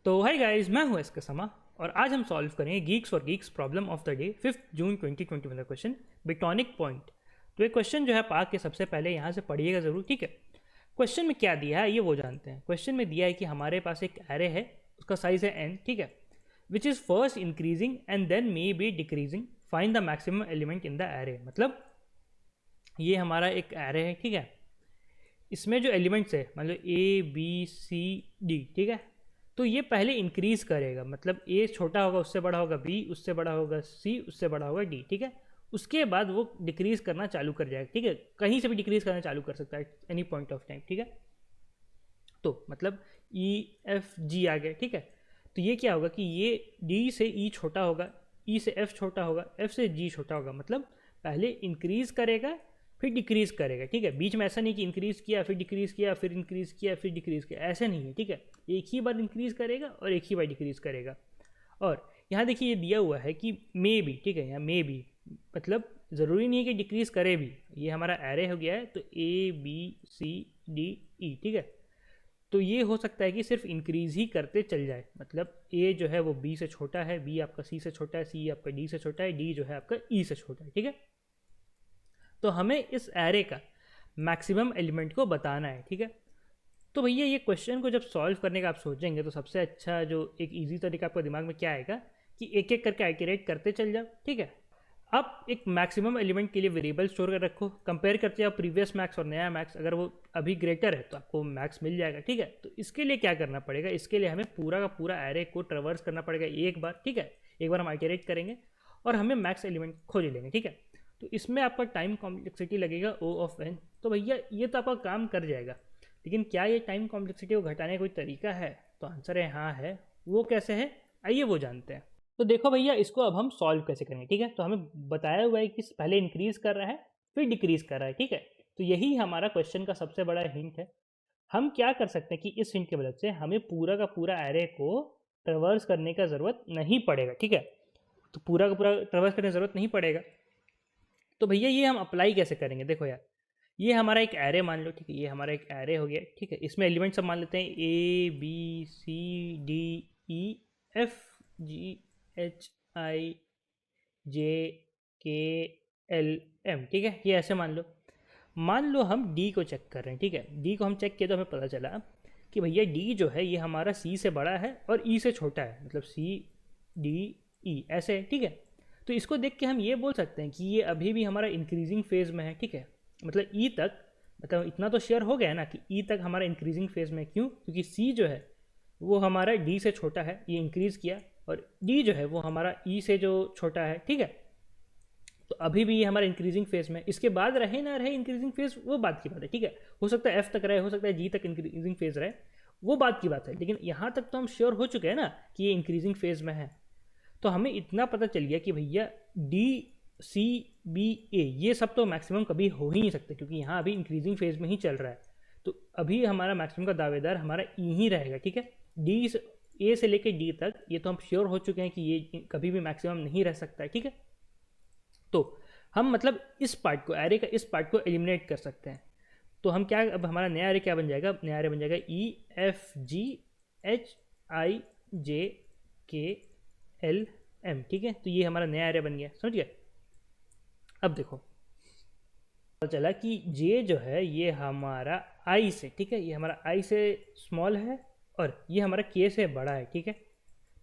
तो hi guys, मैं हूं एसके समा और आज हम सॉल्व करेंगे Geeks for Geeks problem of the day 5 जून 2021 का क्वेश्चन बिटॉनिक पॉइंट। तो ये क्वेश्चन जो है पाक के सबसे पहले यहाँ से पढ़िएगा ज़रूर, ठीक है। क्वेश्चन में क्या दिया है ये वो जानते हैं। क्वेश्चन में दिया है कि हमारे पास एक एरे है, उसका साइज है n, ठीक है, which is first increasing and then may be decreasing, find the maximum element in the array. मतलब ये हमारा एक एरे है, ठीक है, इसमें जो एलिमेंट्स है मतलब ए बी सी डी, ठीक है, तो ये पहले इंक्रीज करेगा, मतलब ए छोटा होगा उससे बड़ा होगा बी, उससे बड़ा होगा सी, उससे बड़ा होगा डी, ठीक है। उसके बाद वो डिक्रीज करना चालू कर जाएगा, ठीक है, कहीं से भी डिक्रीज करना चालू कर सकता है एनी पॉइंट ऑफ टाइम, ठीक है। तो मतलब ई एफ जी आ गया, ठीक है। तो ये क्या होगा कि ये डी से ई छोटा होगा, ई से एफ छोटा होगा, एफ से जी छोटा होगा, मतलब पहले इंक्रीज करेगा फिर डिक्रीज करेगा, ठीक है। बीच में ऐसा नहीं कि इंक्रीज किया फिर डिक्रीज किया फिर इंक्रीज किया फिर डिक्रीज किया, ऐसे नहीं है, ठीक है। एक ही बार इंक्रीज करेगा और एक ही बार डिक्रीज करेगा। और यहाँ देखिए ये दिया हुआ है कि मे बी, ठीक है, यहाँ मे बी मतलब ज़रूरी नहीं है कि डिक्रीज करे भी। ये हमारा एरे हो गया है, तो ए बी सी डी ई, ठीक है। तो ये हो सकता है कि सिर्फ इंक्रीज ही करते चल जाए, मतलब ए जो है वो बी से छोटा है, बी आपका सी से छोटा है, सी आपका डी से छोटा है, डी जो है आपका ई से छोटा है, ठीक है। तो हमें इस एरे का मैक्सिमम एलिमेंट को बताना है, ठीक है। तो भैया ये क्वेश्चन को जब सॉल्व करने का आप सोचेंगे तो सबसे अच्छा जो एक इजी तरीका आपके दिमाग में क्या आएगा कि एक एक करके आइटरेट करते चल जाओ, ठीक है। अब एक मैक्सिमम एलिमेंट के लिए वेरिएबल स्टोर कर रखो, कंपेयर करते जाओ प्रीवियस मैक्स और नया मैक्स, अगर वो अभी ग्रेटर है तो आपको मैक्स मिल जाएगा, ठीक है। तो इसके लिए क्या करना पड़ेगा, इसके लिए हमें पूरा का पूरा एरे को ट्रेवर्स करना पड़ेगा एक बार, ठीक है। एक बार हम आइटरेट करेंगे और हमें मैक्स एलिमेंट खोज लेंगे, ठीक है। तो इसमें आपका टाइम कॉम्प्लेक्सिटी लगेगा O ऑफ n। तो भैया ये तो आपका काम कर जाएगा, लेकिन क्या ये टाइम कॉम्प्लेक्सिटी को घटाने का कोई तरीका है? तो आंसर है हाँ है। वो कैसे है आइए वो जानते हैं। तो देखो भैया इसको अब हम सॉल्व कैसे करेंगे, ठीक है। तो हमें बताया हुआ है कि पहले इंक्रीज कर रहा है फिर डिक्रीज कर रहा है, ठीक है। तो यही हमारा क्वेश्चन का सबसे बड़ा हिंट है। हम क्या कर सकते हैं कि इस हिंट की मदद से हमें पूरा का पूरा एरे को ट्रेवर्स करने का ज़रूरत नहीं पड़ेगा, ठीक है। तो पूरा का पूरा ट्रेवर्स करने की ज़रूरत नहीं पड़ेगा। तो भैया ये हम अप्लाई कैसे करेंगे, देखो यार, ये हमारा एक एरे मान लो, ठीक है, ये हमारा एक एरे हो गया, ठीक है। इसमें एलिमेंट सब मान लेते हैं A B C D E F G H I J K L M, ठीक है। ये ऐसे मान लो हम डी को चेक कर रहे हैं, ठीक है। डी को हम चेक किया तो हमें पता चला कि भैया डी जो है ये हमारा सी से बड़ा है और ई से छोटा है, मतलब सी डी ई ऐसे है, ठीक है। तो इसको देख के हम ये बोल सकते हैं कि ये अभी भी हमारा इंक्रीजिंग फेज में है, ठीक है। मतलब ई तक, मतलब इतना तो शेयर हो गया ना कि ई तक हमारा इंक्रीजिंग फेज में। क्यों? क्योंकि सी जो है वो हमारा डी से छोटा है, ये इंक्रीज किया, और डी जो है वो हमारा ई से जो छोटा है, ठीक है। तो अभी भी ये हमारा इंक्रीजिंग फेज में, इसके बाद रहे ना रहे इंक्रीजिंग फेज वो बात की बात है, ठीक है। हो सकता है एफ तक रहे, हो सकता है जी तक इंक्रीजिंग फेज रहे, वो बात की बात है, लेकिन यहाँ तक तो हम श्योर हो चुके हैं ना कि ये इंक्रीजिंग फेज में है। तो हमें इतना पता चल गया कि भैया डी सी बी ए ये सब तो मैक्सिमम कभी हो ही नहीं सकते, क्योंकि यहाँ अभी इंक्रीजिंग फेज में ही चल रहा है। तो अभी हमारा मैक्सिमम का दावेदार हमारा ई ही रहेगा, ठीक है। डी ए से लेके डी तक ये तो हम श्योर हो चुके हैं कि ये कभी भी मैक्सिमम नहीं रह सकता है, ठीक है। तो हम मतलब इस पार्ट को, एरे का इस पार्ट को एलिमिनेट कर सकते हैं। तो हम क्या, अब हमारा नया एरे क्या बन जाएगा, नया एरे बन जाएगा ई F G H I J K L M, ठीक है। तो ये हमारा नया एरे बन गया, समझ गए। अब देखो पता चला कि जे जो है ये हमारा आई से, ठीक है, ये हमारा आई से स्मॉल है और ये हमारा के से बड़ा है, ठीक है।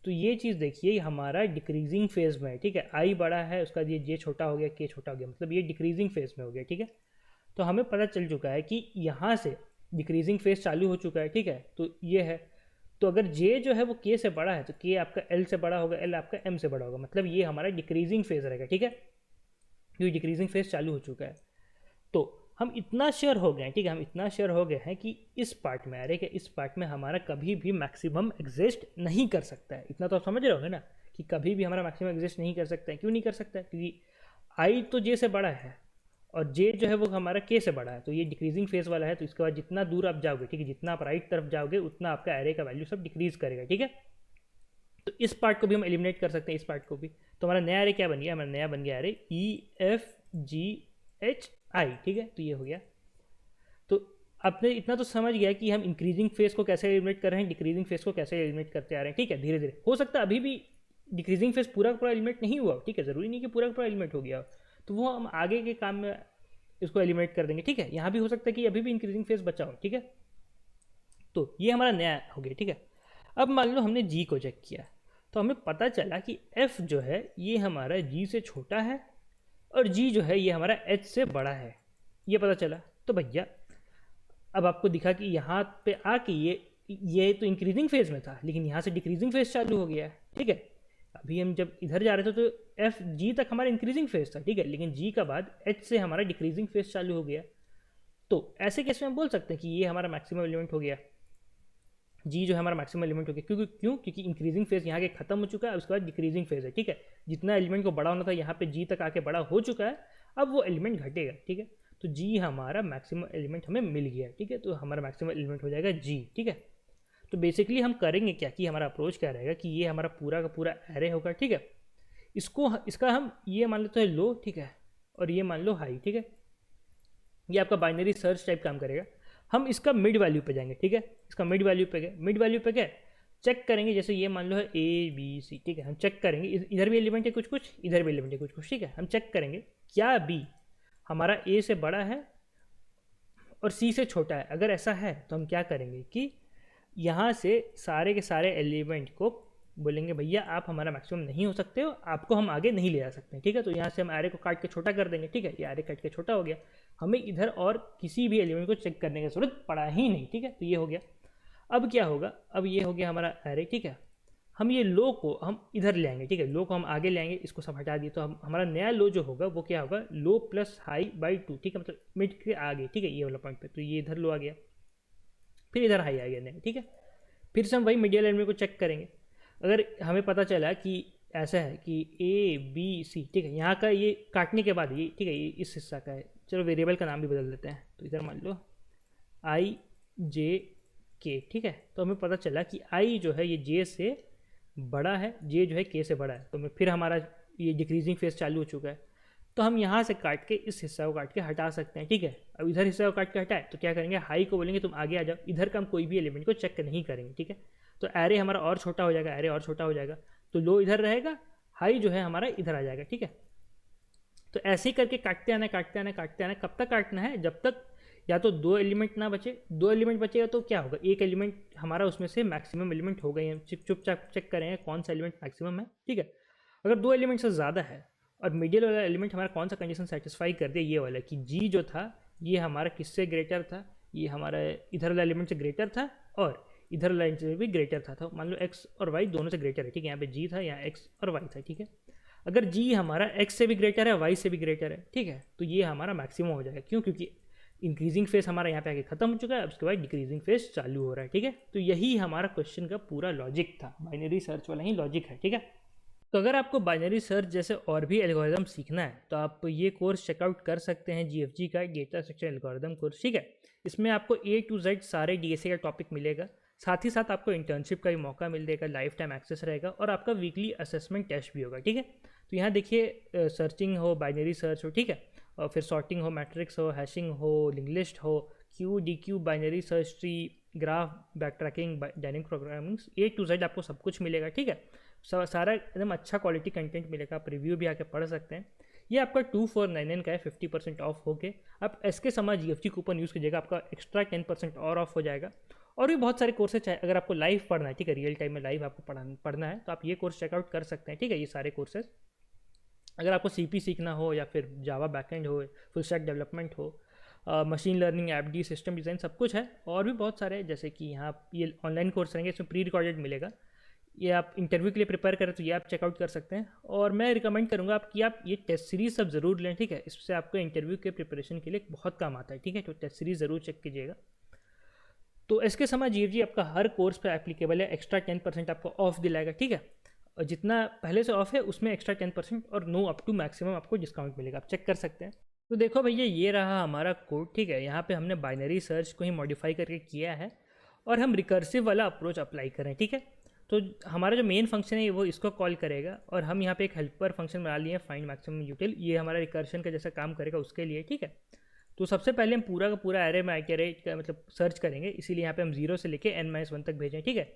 तो ये चीज़ देखिए हमारा डिक्रीजिंग फेज में है, ठीक है। आई बड़ा है, उसका ये जे छोटा हो गया, के छोटा हो गया, मतलब ये डिक्रीजिंग फेज में हो गया, ठीक है। तो हमें पता चल चुका है कि यहाँ से डिक्रीजिंग फेज चालू हो चुका है, ठीक है। तो ये है, तो अगर जे जो है वो के से बड़ा है तो के आपका एल से बड़ा होगा, एल आपका एम से बड़ा होगा, मतलब ये हमारा डिक्रीजिंग फेज रहेगा, ठीक है। ये डिक्रीजिंग फेज चालू हो चुका है। तो हम इतना श्योर हो गए हैं, ठीक है, हम इतना श्योर हो गए हैं कि इस पार्ट में, अरे कि इस पार्ट में हमारा कभी भी मैक्सिमम एग्जिस्ट नहीं कर सकता है। इतना तो आप समझ रहे होगे ना कि कभी भी हमारा मैक्सिमम एग्जिस्ट नहीं कर सकता है। क्यों नहीं कर सकता है? क्योंकि आई तो जे से बड़ा है और जे जो है वो हमारा के से बड़ा है, तो ये डिक्रीजिंग फेज वाला है। तो इसके बाद जितना दूर आप जाओगे, ठीक है, जितना आप राइट तरफ जाओगे उतना आपका एरे का वैल्यू सब डिक्रीज करेगा, ठीक है। तो इस पार्ट को भी हम एलिमिनेट कर सकते हैं, इस पार्ट को भी। तो हमारा नया एरे क्या बन गया, हमारा नया बन गया एरे ई एफ जी एच आई, ठीक है। तो ये हो गया। तो आपने इतना तो समझ गया कि हम इंक्रीजिंग फेस को कैसे एलिमिनेट कर रहे हैं, डिक्रीजिंग फेस को कैसे एलिमिनेट करते आ रहे हैं, ठीक है। धीरे धीरे हो सकता है अभी भी डिक्रीजिंग फेस पूरा का पूरा एलिमिनेट नहीं हुआ, ठीक है, ज़रूरी नहीं कि पूरा का पूरा एलिमिनेट हो गया, तो वो हम आगे के काम में इसको एलिमिनेट कर देंगे, ठीक है। यहाँ भी हो सकता है कि अभी भी इंक्रीजिंग फेस बचा हो, ठीक है। तो ये हमारा नया हो गया, ठीक है। अब मान लो हमने जी को चेक किया, तो हमें पता चला कि एफ जो है ये हमारा जी से छोटा है और जी जो है ये हमारा एच से बड़ा है, ये पता चला। तो भैया अब आपको दिखा कि यहाँ पे आके ये तो इंक्रीजिंग फेज में था, लेकिन यहाँ से डिक्रीजिंग फेज चालू हो गया है, ठीक है। अभी हम जब इधर जा रहे थे तो एफ जी तक हमारा इंक्रीजिंग फेज था, ठीक है, लेकिन जी का बाद एच से हमारा डिक्रीजिंग फेज चालू हो गया। तो ऐसे केस में हम बोल सकते हैं कि ये हमारा मैक्सिमम एलिमेंट हो गया, जी जो है हमारा मैक्सिमम एलिमेंट हो गया। क्योंकि इंक्रीजिंग फेज यहाँ के खत्म हो चुका है, उसके बाद डिक्रीजिंग फेज है, ठीक है। जितना एलिमेंट को बड़ा होना था यहाँ पे जी तक आके बड़ा हो चुका है, अब वो एलिमेंट घटेगा, ठीक है। तो जी हमारा मैक्सिमम एलिमेंट हमें मिल गया, ठीक है। तो हमारा मैक्सिमम एलिमेंट हो जाएगा जी, ठीक है। तो बेसिकली हम करेंगे क्या कि हमारा अप्रोच क्या रहेगा कि ये हमारा पूरा का पूरा एरे होगा, ठीक है। इसका हम ये मान लेते हैं लो, ठीक है, और ये मान लो हाई, ठीक है। ये आपका बाइनरी सर्च टाइप काम करेगा। हम इसका मिड वैल्यू पे जाएंगे, ठीक है। इसका मिड वैल्यू पे गए, मिड वैल्यू पे गए चेक करेंगे, जैसे ये मान लो है ए बी सी, ठीक है। हम चेक करेंगे इधर भी एलिमेंट है कुछ कुछ, इधर भी एलिमेंट है कुछ कुछ, ठीक है। हम चेक करेंगे क्या बी हमारा ए से बड़ा है और सी से छोटा है। अगर ऐसा है तो हम क्या करेंगे कि यहाँ से सारे के सारे एलिमेंट को बोलेंगे भैया आप हमारा मैक्सिमम नहीं हो सकते हो, आपको हम आगे नहीं ले जा सकते हैं, ठीक है। तो यहाँ से हम एरे को काट के छोटा कर देंगे, ठीक है। ये एरे काट के छोटा हो गया, हमें इधर और किसी भी एलिमेंट को चेक करने की जरूरत पड़ा ही नहीं, ठीक है। तो ये हो गया। अब क्या होगा, अब ये हो गया हमारा एरे, ठीक है। हम ये लो को हम इधर ले आएंगे, ठीक है। लो को हम आगे ले आएंगे, इसको सब हटा दिए, तो हम हमारा नया लो जो होगा वो क्या होगा, लो प्लस हाई बाई 2, ठीक है। मतलब मिड के आगे, ठीक है, ये वाला पॉइंट पे। तो ये इधर लो आ गया, फिर इधर हाई आ गया नया, ठीक है। फिर से हम वही मिडियल एलिमेंट को चेक करेंगे। अगर हमें पता चला कि ऐसा है कि ए बी सी, ठीक है, यहाँ का ये काटने के बाद ये, ठीक है, ये इस हिस्सा का है। चलो वेरिएबल का नाम भी बदल देते हैं, तो इधर मान लो आई जे के, ठीक है। तो हमें पता चला कि आई जो है ये जे से बड़ा है, जे जो है के से बड़ा है। तो फिर हमारा ये डिक्रीजिंग फेज चालू हो चुका है। तो हम यहाँ से काट के इस हिस्सा को काट के हटा सकते हैं, ठीक है। अब इधर हिस्सा को काट के हटाए तो क्या करेंगे, हाई को बोलेंगे तुम आगे आ जाओ, इधर का हम कोई भी एलिमेंट को चेक नहीं करेंगे, ठीक है। तो एरे हमारा और छोटा हो जाएगा, एरे और छोटा हो जाएगा। तो लो इधर रहेगा, हाई जो है हमारा इधर आ जाएगा, ठीक है। तो ऐसे ही करके काटते आना काटते आना काटते आना। कब तक काटना है, जब तक या तो दो एलिमेंट ना बचे। दो एलिमेंट बचेगा तो क्या होगा, एक एलिमेंट हमारा उसमें से मैक्सिमम एलिमेंट हो गए हैं। चुपचाप चेक करेंगे कौन सा एलिमेंट मैक्सिमम है, ठीक है। अगर दो एलिमेंट से ज़्यादा है और मिडिल वाला एलिमेंट हमारा कौन सा कंडीशन सेटिस्फाई कर दिया, ये वाला कि जी जो था ये हमारा किससे ग्रेटर था, ये हमारा इधर वाला एलिमेंट से ग्रेटर था और इधर वाला एलिमेंट से भी ग्रेटर था। तो मान लो एक्स और वाई दोनों से ग्रेटर है, ठीक है। यहाँ पे जी था, यहाँ एक्स और वाई था, ठीक है। अगर जी हमारा एक्स से भी ग्रेटर है, वाई से भी ग्रेटर है, ठीक है, तो ये हमारा मैक्सिमम हो जाएगा। क्यों, क्योंकि इंक्रीजिंग फेस हमारा यहाँ पे आके खत्म हो चुका है, उसके बाद डिक्रीजिंग फेस चालू हो रहा है, ठीक है। तो यही हमारा क्वेश्चन का पूरा लॉजिक था, बाइनरी सर्च वाला ही लॉजिक है, ठीक है। तो अगर आपको बाइनरी सर्च जैसे और भी एल्गोरिदम सीखना है तो आप ये कोर्स चेकआउट कर सकते हैं, GFG का डेटा स्ट्रक्चर एल्गोरिदम कोर्स, ठीक है। इसमें आपको A to Z सारे DSA का टॉपिक मिलेगा, साथ ही साथ आपको इंटर्नशिप का भी मौका मिल जाएगा, लाइफ टाइम एक्सेस रहेगा और आपका वीकली असेसमेंट टेस्ट भी होगा, ठीक है। तो यहाँ देखिए सर्चिंग हो, बाइनरी सर्च हो, ठीक है, और फिर सॉर्टिंग हो, मैट्रिक्स हो, हैशिंग हो, लिंक लिस्ट हो, QDQ, binary search tree, graph, back tracking, dynamic programming, A to Z आपको सब कुछ मिलेगा, ठीक है। सारा एकदम अच्छा क्वालिटी कंटेंट मिलेगा, आप रिव्यू भी आके पढ़ सकते हैं। ये आपका 2499 का है, 50% ऑफ होके आप SK Sama GFG coupon use कीजिएगा, आपका एक्स्ट्रा 10% और ऑफ हो जाएगा। और भी बहुत सारे कोर्सेज है, अगर आपको लाइव पढ़ना है, ठीक है, रियल टाइम में लाइव आपको पढ़ना है तो आप ये कोर्स चेकआउट कर सकते हैं, ठीक है। ये सारे कोर्सेज अगर आपको CP सीखना हो या फिर जावा बैकएंड हो, फुल स्टैक डेवलपमेंट हो, machine learning, FD, system design, सब कुछ है। और भी बहुत सारे, जैसे कि यहाँ ये ऑनलाइन कोर्स रहेंगे, इसमें प्री रिकॉर्डेड मिलेगा। ये आप इंटरव्यू के लिए प्रिपेयर करें तो ये आप चेकआउट कर सकते हैं। और मैं रिकमेंड करूँगा आप कि आप ये टेस्ट सीरीज़ सब ज़रूर लें, ठीक है। इससे आपको इंटरव्यू के प्रिपरेशन के लिए बहुत काम आता है, ठीक है। तो टेस्ट सीरीज़ ज़रूर चेक कीजिएगा। तो SK Sama GFG आपका हर कोर्स पे एप्लीकेबल है, एक्स्ट्रा 10% आपको ऑफ दिलाएगा, ठीक है। और जितना पहले से ऑफ है उसमें एक्स्ट्रा 10% और नो अप टू मैक्सिमम आपको डिस्काउंट मिलेगा, आप चेक कर सकते हैं। तो देखो भैया ये रहा हमारा कोड, ठीक है। यहाँ पे हमने बाइनरी सर्च को ही मॉडिफाई करके किया है और हम रिकर्सिव वाला अप्रोच अप्लाई करें, ठीक है। तो हमारा जो मेन फंक्शन है वो इसको कॉल करेगा और हम यहाँ पे एक हेल्पर फंक्शन बना लिए, फाइंड मैक्सिमम यूटिल, ये हमारा रिकर्शन का जैसा काम करेगा उसके लिए, ठीक है। तो सबसे पहले हम पूरा का पूरा एरे में आइटरेट का मतलब सर्च करेंगे, इसीलिए यहाँ पे हम 0 से लेके n-1 तक भेजें, ठीक है।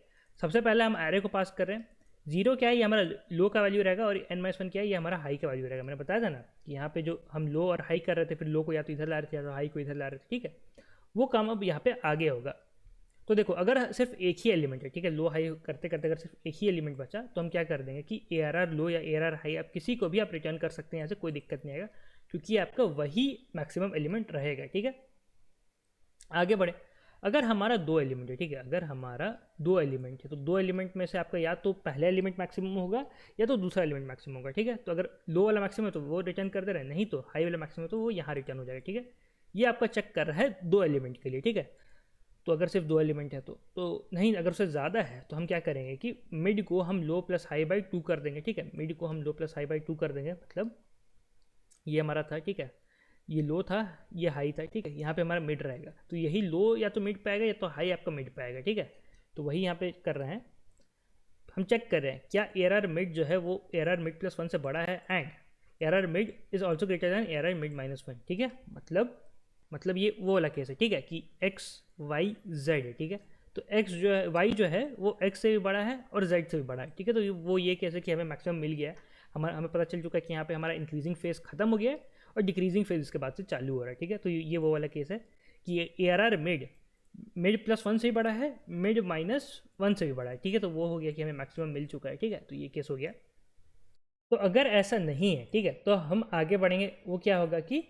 सबसे पहले हम एरे को पास कर रहे हैं, 0 क्या है, ये हमारा लो का वैल्यू रहेगा, और n-1 क्या है, ये हमारा हाई का वैल्यू रहेगा। मैंने बताया था ना कि यहाँ पे जो हम लो और हाई कर रहे थे, फिर लो को या तो इधर ला रहे थे या तो हाई को इधर ला रहे थे, ठीक है। वो काम अब यहाँ पे आगे होगा। तो देखो अगर सिर्फ एक ही एलिमेंट है, ठीक है, लो हाई करते करते अगर सिर्फ एक ही एलिमेंट बचा तो हम क्या कर देंगे कि ARR लो या ARR हाई आप किसी को भी आप रिटर्न कर सकते हैं, यहाँ से कोई दिक्कत नहीं आएगा, क्योंकि आपका वही मैक्सिमम एलिमेंट रहेगा, ठीक है। आगे बढ़े, अगर हमारा 2 एलिमेंट है, ठीक है, अगर हमारा 2 एलिमेंट है तो 2 एलिमेंट में से आपका या तो पहला एलिमेंट मैक्सिमम होगा या तो दूसरा एलिमेंट मैक्सिमम होगा, ठीक है। तो अगर लो वाला मैक्सिमम है तो वो रिटर्न कर दे रहा है, नहीं तो हाई वाला मैक्सिमम है तो वो यहाँ रिटर्न हो जाएगा, ठीक है। ये आपका चेक कर रहा है 2 एलिमेंट के लिए, ठीक है। तो अगर सिर्फ 2 एलिमेंट है तो नहीं, अगर उससे ज़्यादा है तो हम क्या करेंगे कि मिड को हम लो प्लस हाई बाई 2 कर देंगे, ठीक है। मिड को हम लो प्लस हाई बाई 2 कर देंगे, मतलब ये हमारा था, ठीक है, ये लो था, ये हाई था, ठीक है। यहाँ पे हमारा मिड रहेगा, तो यही लो या तो मिड पे आएगा या तो हाई आपका मिड पे आएगा, ठीक है। तो वही यहाँ पे कर रहे हैं, हम चेक कर रहे हैं क्या ARR मिड जो है वो ARR मिड प्लस 1 से बड़ा है, and ARR mid is also greater than ARR mid minus 1, ठीक है। मतलब ये वो वाला केस है, ठीक है, कि x y z है, ठीक है। तो x जो है, y जो है वो x से भी बड़ा है और z से भी बड़ा है, ठीक है। तो वो ये केस है कि हमें मैक्सिमम मिल गया है, हमें पता चल चुका है कि यहाँ पे हमारा इंक्रीजिंग फेज खत्म हो गया है और डिक्रीजिंग फेज इसके बाद से चालू हो रहा है, ठीक है। तो ये वो वाला केस है कि ARR मिड प्लस 1 से भी बड़ा है, मिड माइनस 1 से भी बड़ा है, ठीक है। तो वो हो गया कि हमें मैक्सिमम मिल चुका है, ठीक है। तो ये केस हो गया। तो अगर ऐसा नहीं है, ठीक है, तो हम आगे बढ़ेंगे। वो क्या होगा कि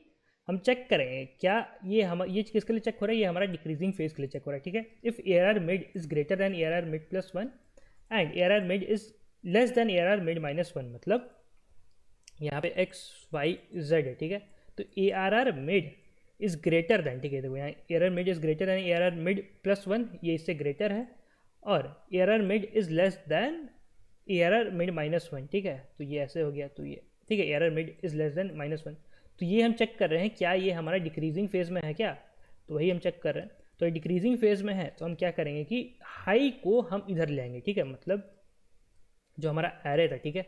हम चेक करेंगे क्या ये किसके लिए चेक हो रहा है, ये हमारा डिक्रीजिंग फेज के लिए चेक हो रहा है, ठीक है। If ARR mid is greater than ARR mid plus 1 and ARR mid is less than ARR mid minus 1, मतलब यहाँ पे x y z है, ठीक है। तो ARR mid is greater than, ठीक है, देखो यहाँ ARR mid is greater than ARR mid plus 1, ये इससे ग्रेटर है, और ARR mid is less than ARR mid minus 1, ठीक है। तो ये ऐसे हो गया, तो ये ठीक है, ARR mid is less than minus 1। तो ये हम चेक कर रहे हैं क्या ये हमारा डिक्रीजिंग फेज में है क्या, तो वही हम चेक कर रहे हैं। तो ये डिक्रीजिंग फेज में है तो हम क्या करेंगे कि हाई को हम इधर ले आएंगे, ठीक है। मतलब जो हमारा एरे था, ठीक है,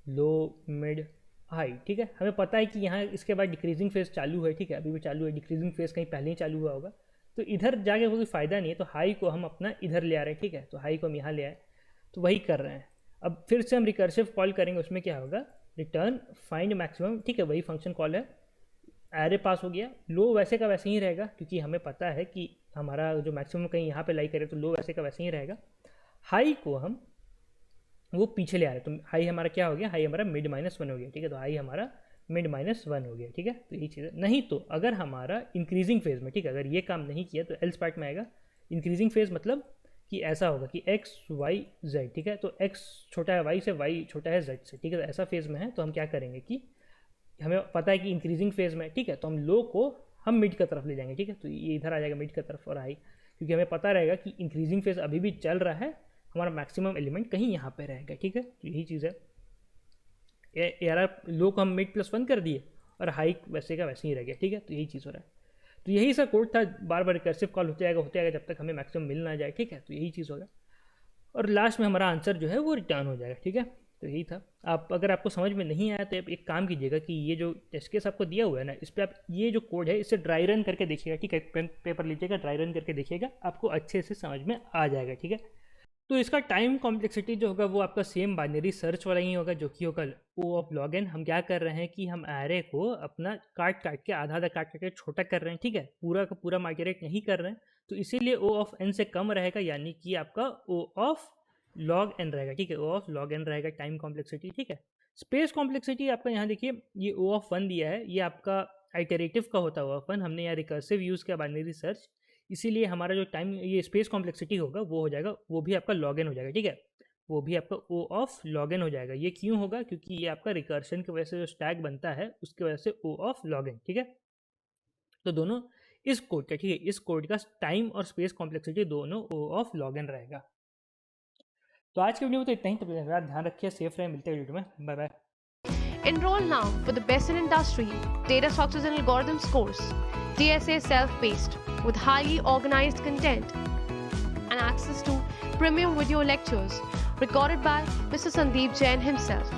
लो मिड हाई, ठीक है, हमें पता है कि यहाँ इसके बाद डिक्रीजिंग फेज चालू है, ठीक है, अभी भी चालू है, डिक्रीजिंग फेज कहीं पहले ही चालू हुआ होगा, तो इधर जाके कोई फ़ायदा नहीं है, तो हाई को हम अपना इधर ले आ रहे हैं, ठीक है। तो हाई को हम यहाँ ले आए, तो वही कर रहे हैं। अब फिर से हम रिकर्सिव कॉल करेंगे, उसमें क्या होगा, रिटर्न फाइंड मैक्सिमम, ठीक है, वही फंक्शन कॉल है। एरे पास हो गया, लो वैसे का वैसे ही रहेगा, क्योंकि हमें पता है कि हमारा जो मैक्सिमम कहीं यहाँ पे लाई करे, तो लो वैसे का वैसे ही रहेगा। हाई को हम वो पीछे ले आ रहे हैं, तो हाई हमारा क्या हो गया, हाई हमारा मिड माइनस 1 हो गया, ठीक है। तो हाई हमारा मिड माइनस 1 हो गया, ठीक है। तो यही चीज़ है। नहीं तो अगर हमारा इंक्रीजिंग फेज में, ठीक है, अगर ये काम नहीं किया तो एल्स पार्ट में आएगा। इंक्रीजिंग फेज मतलब कि ऐसा होगा कि x y z, ठीक है। तो x छोटा है y से, y छोटा है z से, ठीक है। तो ऐसा फेज में है तो हम क्या करेंगे कि हमें पता है कि इंक्रीजिंग फेज में, ठीक है, तो हम लो को हम मिड की तरफ ले जाएंगे, ठीक है। तो ये इधर आ जाएगा मिड की तरफ, और हाई, क्योंकि हमें पता रहेगा कि इंक्रीजिंग फेज अभी भी चल रहा है, हमारा मैक्सिमम एलिमेंट कहीं यहाँ पे रहेगा, ठीक है। तो यही चीज़ है। ARR लो को हम मिड प्लस 1 कर दिए और हाई वैसे का वैसे ही रह गया, ठीक है। तो यही चीज़ हो रहा है। तो यही सा कोड था, बार बार रिकर्सिव कॉल होते जाएगा जब तक हमें मैक्सिमम मिल ना जाए, ठीक है। तो यही चीज़ होगा, और लास्ट में हमारा आंसर जो है वो रिटर्न हो जाएगा, ठीक है। तो यही था। अगर आपको समझ में नहीं आया तो आप एक काम कीजिएगा कि ये जो टेस्ट केस आपको दिया हुआ है ना, इस पर आप ये जो कोड है इसे ड्राई रन करके देखिएगा, ठीक है। पेन पेपर लीजिएगा, ड्राई रन करके देखिएगा, आपको अच्छे से समझ में आ जाएगा, ठीक है। तो इसका टाइम कॉम्प्लेक्सिटी जो होगा वो आपका सेम बाइनरी सर्च वाला ही होगा, जो कि होगा O ऑफ log n। हम क्या कर रहे हैं कि हम एरे को अपना काट के आधा काट के छोटा कर रहे हैं, ठीक है, पूरा का पूरा माइग्रेट नहीं कर रहे हैं, तो इसीलिए O ऑफ n से कम रहेगा, यानी कि आपका O ऑफ log n रहेगा, ठीक है। O ऑफ log n रहेगा टाइम कॉम्प्लेक्सिटी, ठीक है। स्पेस कॉम्प्लेक्सिटी आपका यहाँ देखिए, ये O ऑफ 1 दिया है, ये आपका आइटरेटिव का होता है O ऑफ 1, हमने यहाँ रिकर्सिव यूज़ किया बाइनरी सर्च, इसीलिए हमारा जो टाइम ये स्पेस कॉम्प्लेक्सिटी होगा वो हो जाएगा, वो भी आपका log n हो जाएगा, ठीक है। वो भी आपका O ऑफ log n हो जाएगा। ये क्यों होगा, क्योंकि ये आपका रिकर्शन की वजह से जो स्टैक बनता है उसकी वजह से O ऑफ log n, ठीक है। तो दोनों इस कोड का, ठीक है, इस कोड का टाइम और स्पेस कॉम्प्लेक्सिटी दोनों O ऑफ log n रहेगा। तो आज के वीडियो में तो इतना ही, तो ध्यान रखिए, सेफ रहे, मिलते हैं वीडियो में, bye bye. Enroll now for the best in industry data structures and algorithms course, DSA self-paced with highly organized content and access to premium video lectures recorded by Mr. Sandeep Jain himself,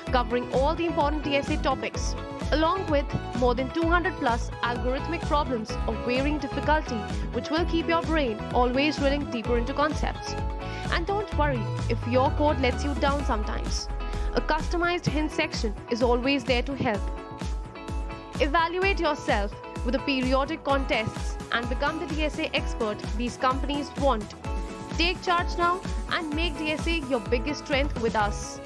covering all the important DSA topics along with more than 200 plus algorithmic problems of varying difficulty, which will keep your brain always drilling deeper into concepts. And don't worry if your code lets you down sometimes. A customized hint section is always there to help. Evaluate yourself with the periodic contests and become the DSA expert these companies want. Take charge now and make DSA your biggest strength with us.